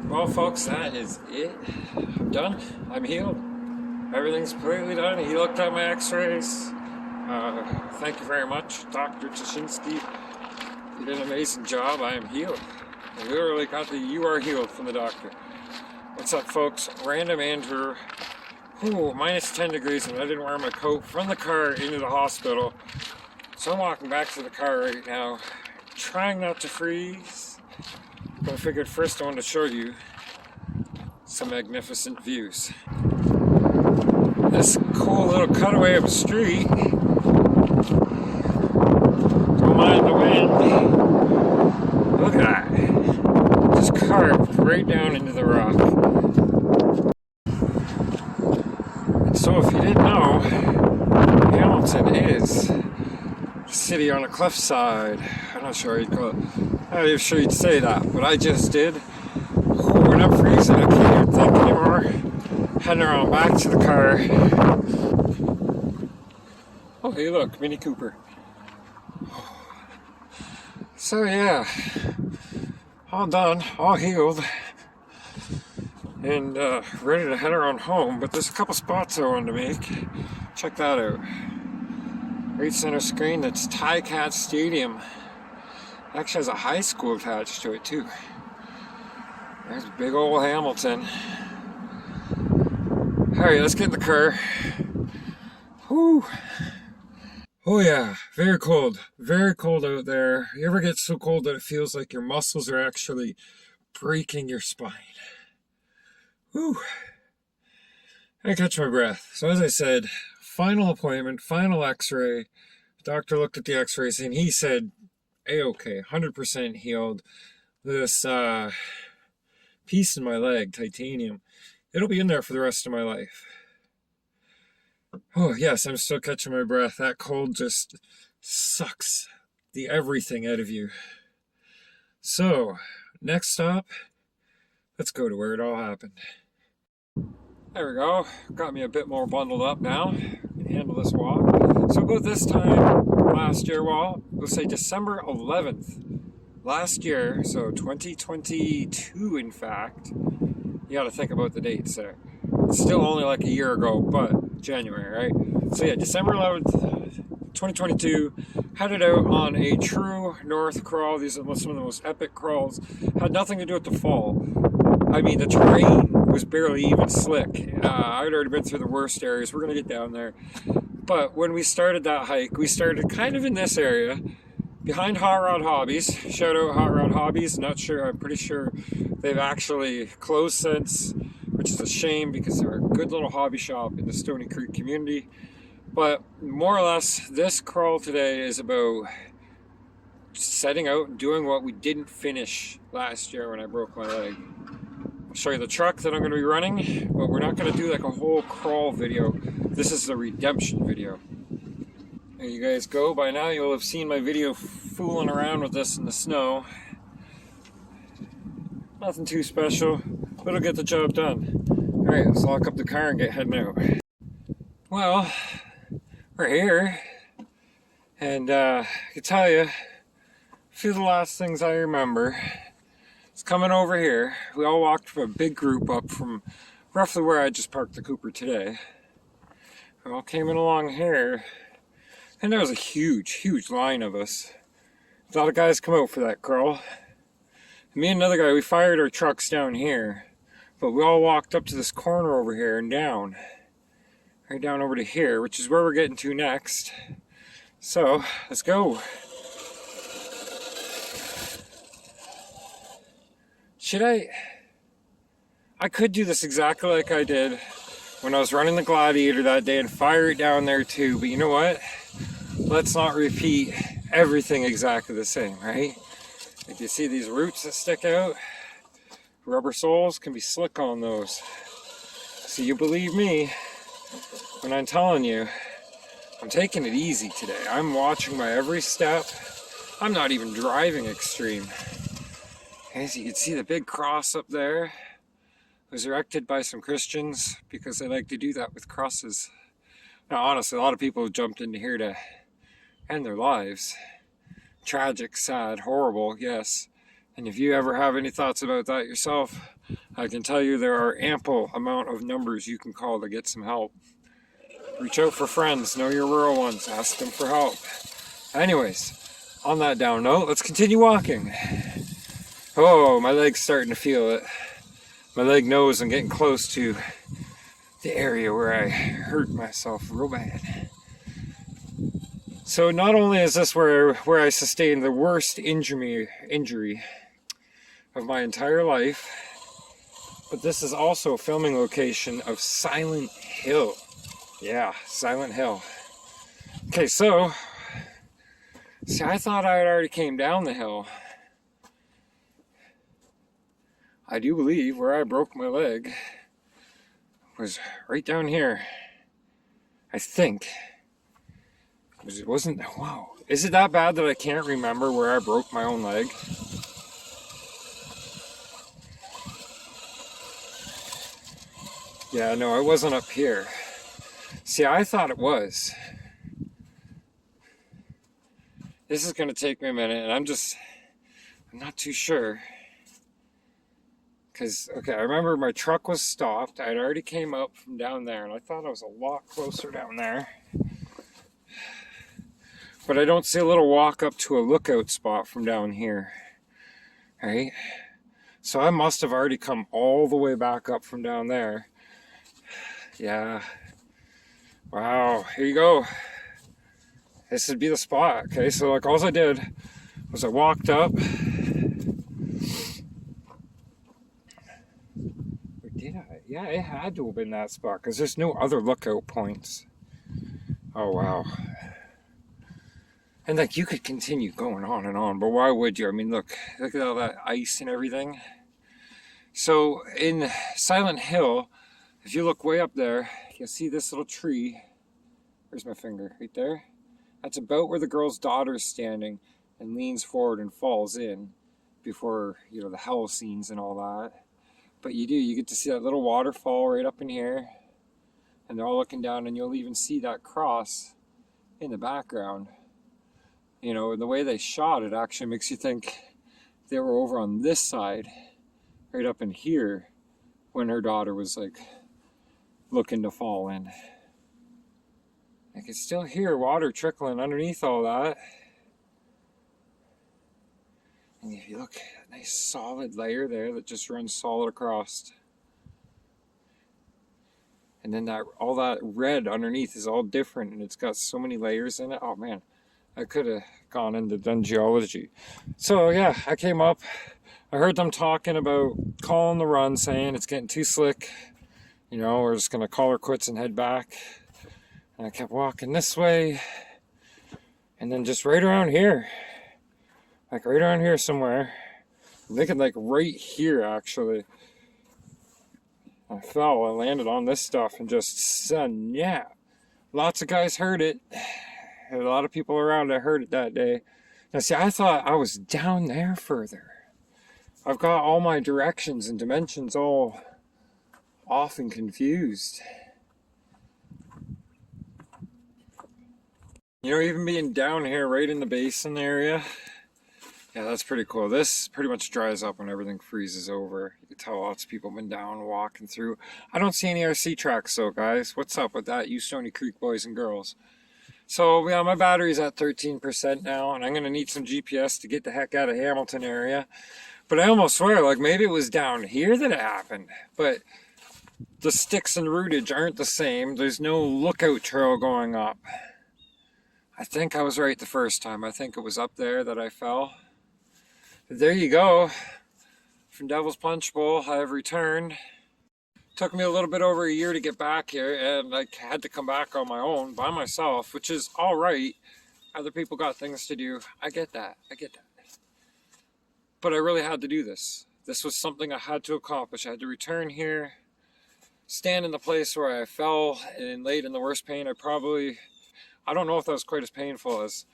Well, folks, that is it. I'm done. I'm healed. Everything's completely done. He looked at my x-rays. Thank you very much, Dr. Tashinsky. You did an amazing job. I am healed. I literally got the "you are healed" from the doctor. What's up, folks? Random Andrew. Ooh, minus 10 degrees, and I didn't wear my coat from the car into the hospital. So I'm walking back to the car right now, trying not to freeze. But I figured first I wanted to show you some magnificent views. This cool little cutaway of a street. Don't mind the wind. Look at that. Just carved right down into the rock. And so if you didn't know, Hamilton is a city on a cliffside. I'm not sure you'd call it. I'm not even sure you'd say that, but I just did. When I'm freezing, I can't even think anymore. Heading around back to the car. Oh, hey, look, Mini Cooper. So, yeah, all done, all healed, and ready to head around home. But there's a couple spots I wanted to make. Check that out. Right center screen, that's Cat Stadium. Actually has a high school attached to it too. There's big old Hamilton. Alright, let's get in the car. Whew. Oh yeah, very cold. Very cold out there. You ever get so cold that it feels like your muscles are actually breaking your spine? Whew. I catch my breath. So as I said, final appointment, final x-ray. The doctor looked at the x-rays and he said, A-okay, 100% healed. This piece in my leg, titanium, it'll be in there for the rest of my life. Oh yes, I'm still catching my breath. That cold just sucks the everything out of you. So, next stop, let's go to where it all happened. There we go. Got me a bit more bundled up now. Can handle this walk. So about this time last year, well, we'll say December 11th. Last year, so 2022 in fact. You gotta think about the dates there. It's still only like a year ago, but January, right? So yeah, December 11th, 2022, headed out on a true north crawl. These are some of the most epic crawls. Had nothing to do with the fall. I mean, the terrain was barely even slick. I'd already been through the worst areas. We're gonna get down there. But when we started that hike, we started kind of in this area, behind Hot Rod Hobbies. Shout out Hot Rod Hobbies. Not sure, I'm pretty sure they've actually closed since, which is a shame because they're a good little hobby shop in the Stony Creek community. But more or less, this crawl today is about setting out and doing what we didn't finish last year when I broke my leg. I'll show you the truck that I'm going to be running, but we're not going to do like a whole crawl video. This is the redemption video. There you guys go. By now you'll have seen my video fooling around with this in the snow. Nothing too special, but it'll get the job done. Alright, let's lock up the car and get heading out. Well, we're here, and I can tell you, a few of the last things I remember is coming over here. We all walked from a big group up from roughly where I just parked the Cooper today. We all came in along here, and there was a huge line of us. A lot of guys come out for that crawl. Me and another guy, we fired our trucks down here, but we all walked up to this corner over here and down. Right down over to here, which is where we're getting to next. So, let's go. I could do this exactly like I did when I was running the Gladiator that day and fire it down there too, but you know what? Let's not repeat everything exactly the same, right? If you see these roots that stick out, rubber soles can be slick on those. So you believe me when I'm telling you, I'm taking it easy today. I'm watching my every step. I'm not even driving extreme. As you can see, the big cross up there was erected by some Christians because they like to do that with crosses. Now honestly, a lot of people have jumped into here to end their lives. Tragic, sad, horrible, yes. And if you ever have any thoughts about that yourself, I can tell you there are ample amount of numbers you can call to get some help. Reach out for friends, know your rural ones, ask them for help. Anyways, on that down note, let's continue walking. Oh, my leg's starting to feel it. My leg knows I'm getting close to the area where I hurt myself real bad. So not only is this where I sustained the worst injury of my entire life, but this is also a filming location of Silent Hill. Yeah, Silent Hill. Okay, so, see, I thought I had already came down the hill. I do believe where I broke my leg was right down here. I think. It wasn't, wow. Is it that bad that I can't remember where I broke my own leg? Yeah, no, it wasn't up here. See, I thought it was. This is going to take me a minute, and I'm not too sure. Because, okay, I remember my truck was stopped. I'd already came up from down there, and I thought I was a lot closer down there. But I don't see a little walk up to a lookout spot from down here. Right? So I must have already come all the way back up from down there. Yeah. Wow, here you go. This would be the spot. Okay, so like all I did was I walked up. Or did I? Yeah, it had to have been that spot because there's no other lookout points. Oh, wow. And like you could continue going on and on, but why would you? I mean, look at all that ice and everything. So in Silent Hill, if you look way up there, you'll see this little tree. Where's my finger? Right there. That's about where the girl's daughter is standing and leans forward and falls in before, you know, the hell scenes and all that. But you get to see that little waterfall right up in here. And they're all looking down, and you'll even see that cross in the background. You know, the way they shot it actually makes you think they were over on this side, right up in here, when her daughter was like looking to fall in. I can still hear water trickling underneath all that. And if you look, a nice solid layer there that just runs solid across. And then that all that red underneath is all different, and it's got so many layers in it. Oh man, I could have gone into done geology. So yeah, I came up. I heard them talking about calling the run, saying it's getting too slick. You know, we're just gonna call her quits and head back. And I kept walking this way, and then just right around here, like right around here somewhere. I'm thinking like right here actually. I fell and landed on this stuff and just, yeah. Lots of guys heard it. A lot of people around that heard it that day. Now see, I thought I was down there further. I've got all my directions and dimensions all off and confused. You know, even being down here right in the basin area, yeah, that's pretty cool. This pretty much dries up when everything freezes over. You can tell lots of people have been down walking through. I don't see any RC tracks though, guys. What's up with that, you Stony Creek boys and girls? So, yeah, my battery's at 13% now, and I'm going to need some GPS to get the heck out of Hamilton area. But I almost swear, like, maybe it was down here that it happened. But the sticks and rootage aren't the same. There's no lookout trail going up. I think I was right the first time. I think it was up there that I fell. There you go. From Devil's Punch Bowl, I have returned. Took me a little bit over a year to get back here, and I had to come back on my own, by myself, which is all right. Other people got things to do. I get that. I get that. But I really had to do this. This was something I had to accomplish. I had to return here, stand in the place where I fell and laid in the worst pain. I don't know if that was quite as painful as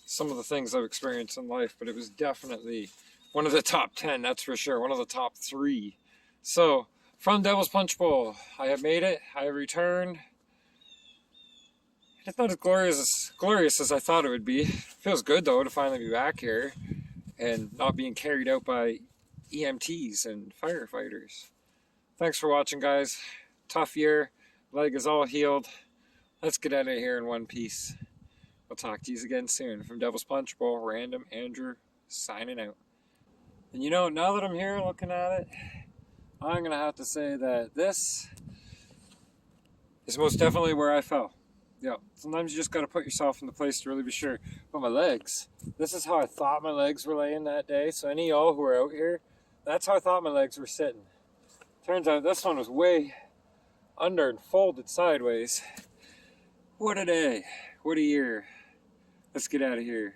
some of the things I've experienced in life, but it was definitely one of the top 10, that's for sure. One of the top 3. So, from Devil's Punch Bowl, I have made it. I have returned. It's not as glorious as I thought it would be. It feels good though to finally be back here and not being carried out by EMTs and firefighters. Thanks for watching, guys. Tough year. Leg is all healed. Let's get out of here in one piece. I'll talk to you again soon. From Devil's Punch Bowl, Random Andrew signing out. And you know, now that I'm here looking at it, I'm going to have to say that this is most definitely where I fell. Yeah, sometimes you just got to put yourself in the place to really be sure. But my legs, this is how I thought my legs were laying that day. So any of y'all who are out here, that's how I thought my legs were sitting. Turns out this one was way under and folded sideways. What a day. What a year. Let's get out of here.